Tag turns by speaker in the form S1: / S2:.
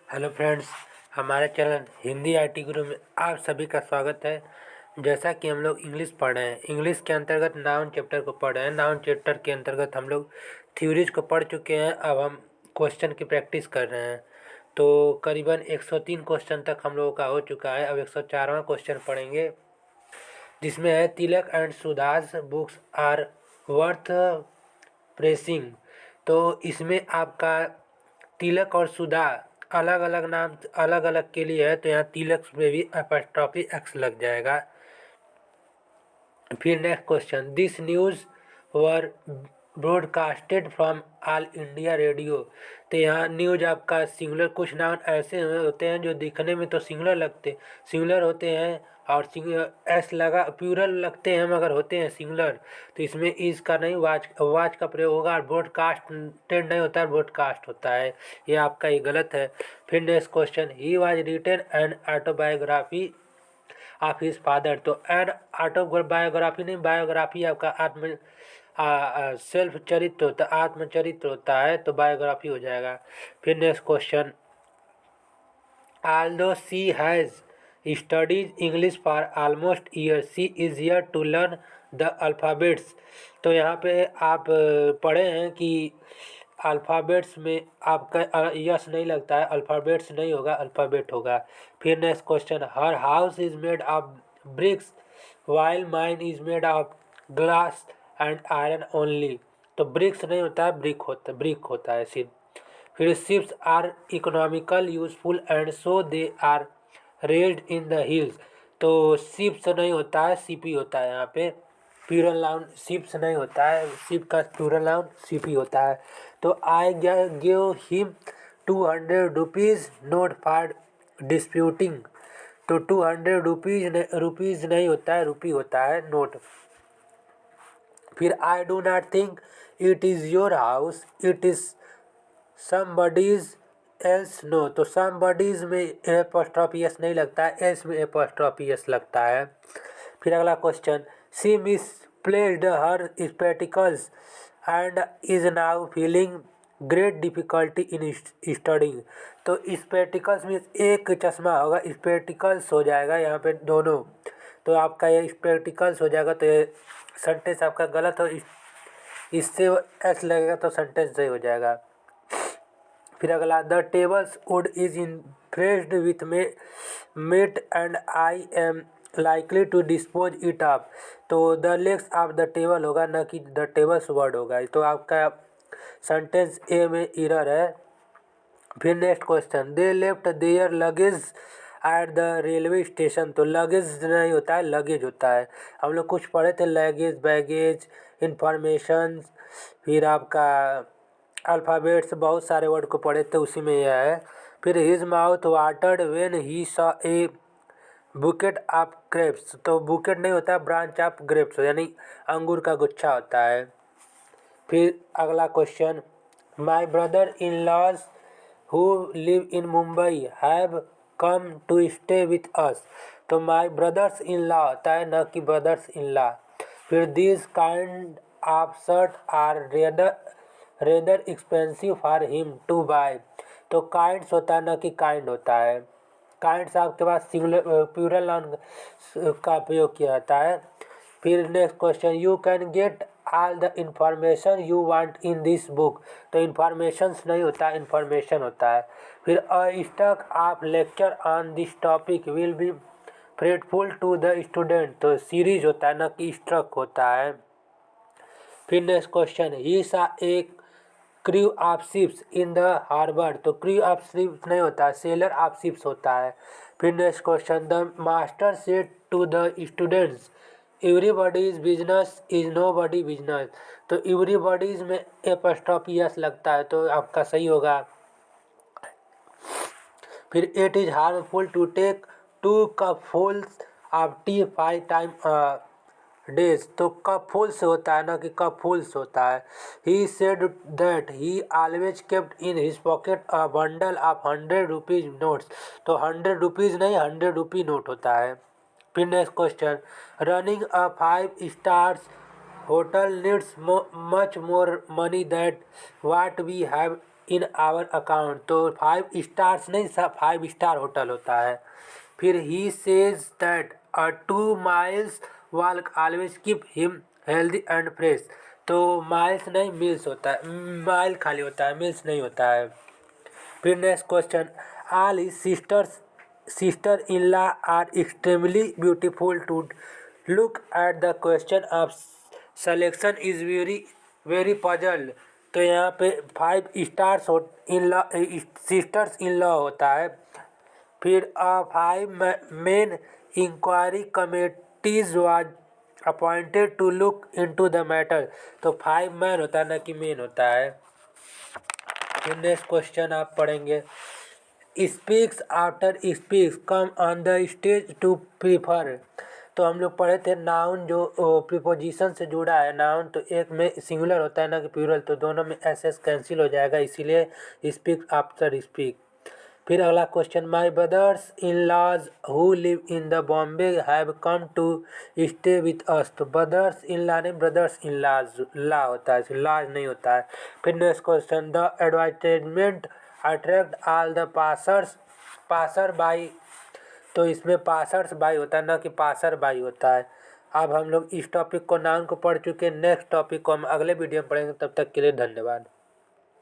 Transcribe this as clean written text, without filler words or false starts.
S1: Hello friends, हमारे channel Hindi IT गुरु में आप सभी का स्वागत है। जैसा कि हम लोग इंग्लिश पढ़ रहे हैं, इंग्लिश के अंतर्गत नाउन चैप्टर को पढ़ रहे हैं। नाउन चैप्टर के अंतर्गत हम लोग थ्योरीज को पढ़ चुके हैं। अब हम क्वेश्चन की प्रैक्टिस कर रहे हैं। तो करीबन 103 क्वेश्चन तक हम लोगों का हो चुका है। अब 104वां क्वेश्चन पढ़ेंगे, जिसमें है Tilak and Sudha's books are worth pressing. तो इसमें आपका तिलक और सुधा अलग अलग नाम अलग अलग के लिए है, तो यहाँ तिलक में भी अपॉस्ट्रोफी एक्स लग जाएगा। फिर next question, this news were broadcasted from all India radio. तो यहाँ न्यूज आपका सिंगुलर, कुछ नाउन ऐसे होते हैं जो दिखने में तो सिंगुलर होते हैं और एस लगा प्लूरल लगते हैं मगर होते हैं सिंगुलर। तो इसमें इज का नहीं, वाच का प्रयोग होगा। और ब्रॉडकास्टेड नहीं होता है, ब्रॉडकास्ट होता है। ये आपका ये गलत है। फिर next question, he was written an autobiography of his father. तो एन ऑटोबायोग्राफी नहीं, बायोग्राफी आपका सेल्फ चरित्र होता है, आत्मचरित्र होता है, तो बायोग्राफी हो जाएगा। फिर next question, although she has studied English for almost year, she is yet to learn the alphabets। तो यहाँ पे आप पढ़े हैं कि अल्फ़ाबेट्स में आपका यस नहीं लगता है, अल्फ़ाबेट्स नहीं होगा, अल्फ़ाबेट होगा। फिर next question, her house is made of bricks while mine is made of glass and iron only. तो ब्रिक्स नहीं होता है, ब्रिक होता है सिर्फ। फिर ships are economical useful and so they are raised in the hills. तो ships नहीं होता है, सीपी होता है। यहाँ पे प्लूरल नाउन शिप्स नहीं होता है, शिप का प्लूरल नाउन सीपी होता है। तो I give him 200 rupees note for disputing. तो 200 रुपीज़ नहीं होता है, रुपी होता है, नोट। फिर I do not think it is your house, it is somebody's else no. तो समबडीज में एपोस्ट्रोफी एस नहीं लगता है, एस में एपोस्ट्रोफी एस लगता है। फिर अगला question, she misplaced her spectacles and is now feeling great difficulty in studying. तो स्पेटिकल्स में एक चश्मा होगा, स्पेटिकल्स हो जाएगा यहाँ पे दोनों। तो आपका ये स्पेटिकल्स हो जाएगा, तो ये सेंटेंस आपका गलत हो, इससे एस लगेगा तो सेंटेंस सही हो जाएगा। फिर अगला, the table's wood is impressed with met and I am likely to dispose it of. तो the legs of the table होगा, न कि द टेबल्स वर्ड होगा। तो आपका सेंटेंस ए में एरर है। फिर next question, they left their luggage at the railway station. तो लगेज नहीं होता है, लगेज होता है। हम लोग कुछ पढ़े थे, लगेज, बैगेज, इंफॉर्मेशन, फिर आपका अल्फ़ाबेट्स, बहुत सारे वर्ड को पढ़े थे, उसी में यह है। फिर his mouth watered when he saw a bouquet of grapes. तो बुकेट नहीं होता, ब्रांच ऑफ ग्रेप्स यानी अंगूर का गुच्छा होता है। फिर अगला question, my brother in laws who live in Mumbai have come to stay with us. तो माई ब्रदर्स इन लॉ होता है, न कि ब्रदर्स इन लॉ। फिर this kind of shirt are rather expensive for him to buy. तो kinds होता है, न कि काइंड होता है। काइंड्स आपके पास सिंगुलर प्लूरल नाउन का प्रयोग किया जाता है। फिर next question, you can get all the information you want in this book. तो इंफॉर्मेशंस नहीं होता, इंफॉर्मेशन होता है। फिर a stock of lecture on this topic will be fruitful to the student. तो सीरीज होता है, न कि स्ट्रक होता है। फिर नेक्स्ट क्वेश्चन, ही सा एक crew of ships in the harbour. तो क्रू ऑफ शिप्स नहीं होता है, सेलर ऑफ शिप्स होता है। फिर next question, the master said to the students everybody's business is nobody business. तो एवरीबॉडीज में एपोस्ट्रोफी एस लगता है, तो आपका सही होगा। फिर it is harmful to take 2 cupfuls of tea 5 days. तो कपफुल्स होता है, ना कि कपफुल्स होता है। He said that he always kept in his pocket a bundle of 100 rupees notes. तो 100 रुपीज़ नहीं, 100 रुपी नोट होता है। फिर next question, running a 5 stars hotel needs much more money that what we have in our account, तो 5 stars नहीं, 5 star hotel होता है। फिर he says that a 2 miles walk always keep him healthy and fresh, तो miles नहीं mills होता है, mile खाली होता है, मिल्स नहीं होता है। फिर next question, all his sister in law are extremely beautiful to look at the question of selection is very very puzzled, तो यहाँ पे 5 stars in law sisters in law होता है। फिर 5 men inquiry committees was appointed to look into the matter, तो 5 man होता है ना कि मेन होता है। फिर नेक्स्ट क्वेश्चन आप पढ़ेंगे, speaks after speaks come on the stage to prefer, तो हम लोग पढ़े थे नाउन जो प्रीपोजिशन से जुड़ा है, नाउन तो एक में सिंगुलर होता है ना कि प्लूरल, तो दोनों में एस कैंसिल हो जाएगा, इसीलिए स्पीक आफ्टर स्पीक। फिर अगला question, my brothers in laws who live in the Bombay have come to stay with us, तो ब्रदर्स इन लॉ नहीं, ब्रदर्स इन लॉज लॉ होता है, लॉज नहीं होता है। फिर next question, the advertisement attract all the passer by, तो इसमें पासर्स बाई होता है ना कि पासर बाई होता है। अब हम लोग इस टॉपिक को नाउन को पढ़ चुके हैं, नेक्स्ट टॉपिक को हम अगले वीडियो में पढ़ेंगे, तब तक के लिए धन्यवाद।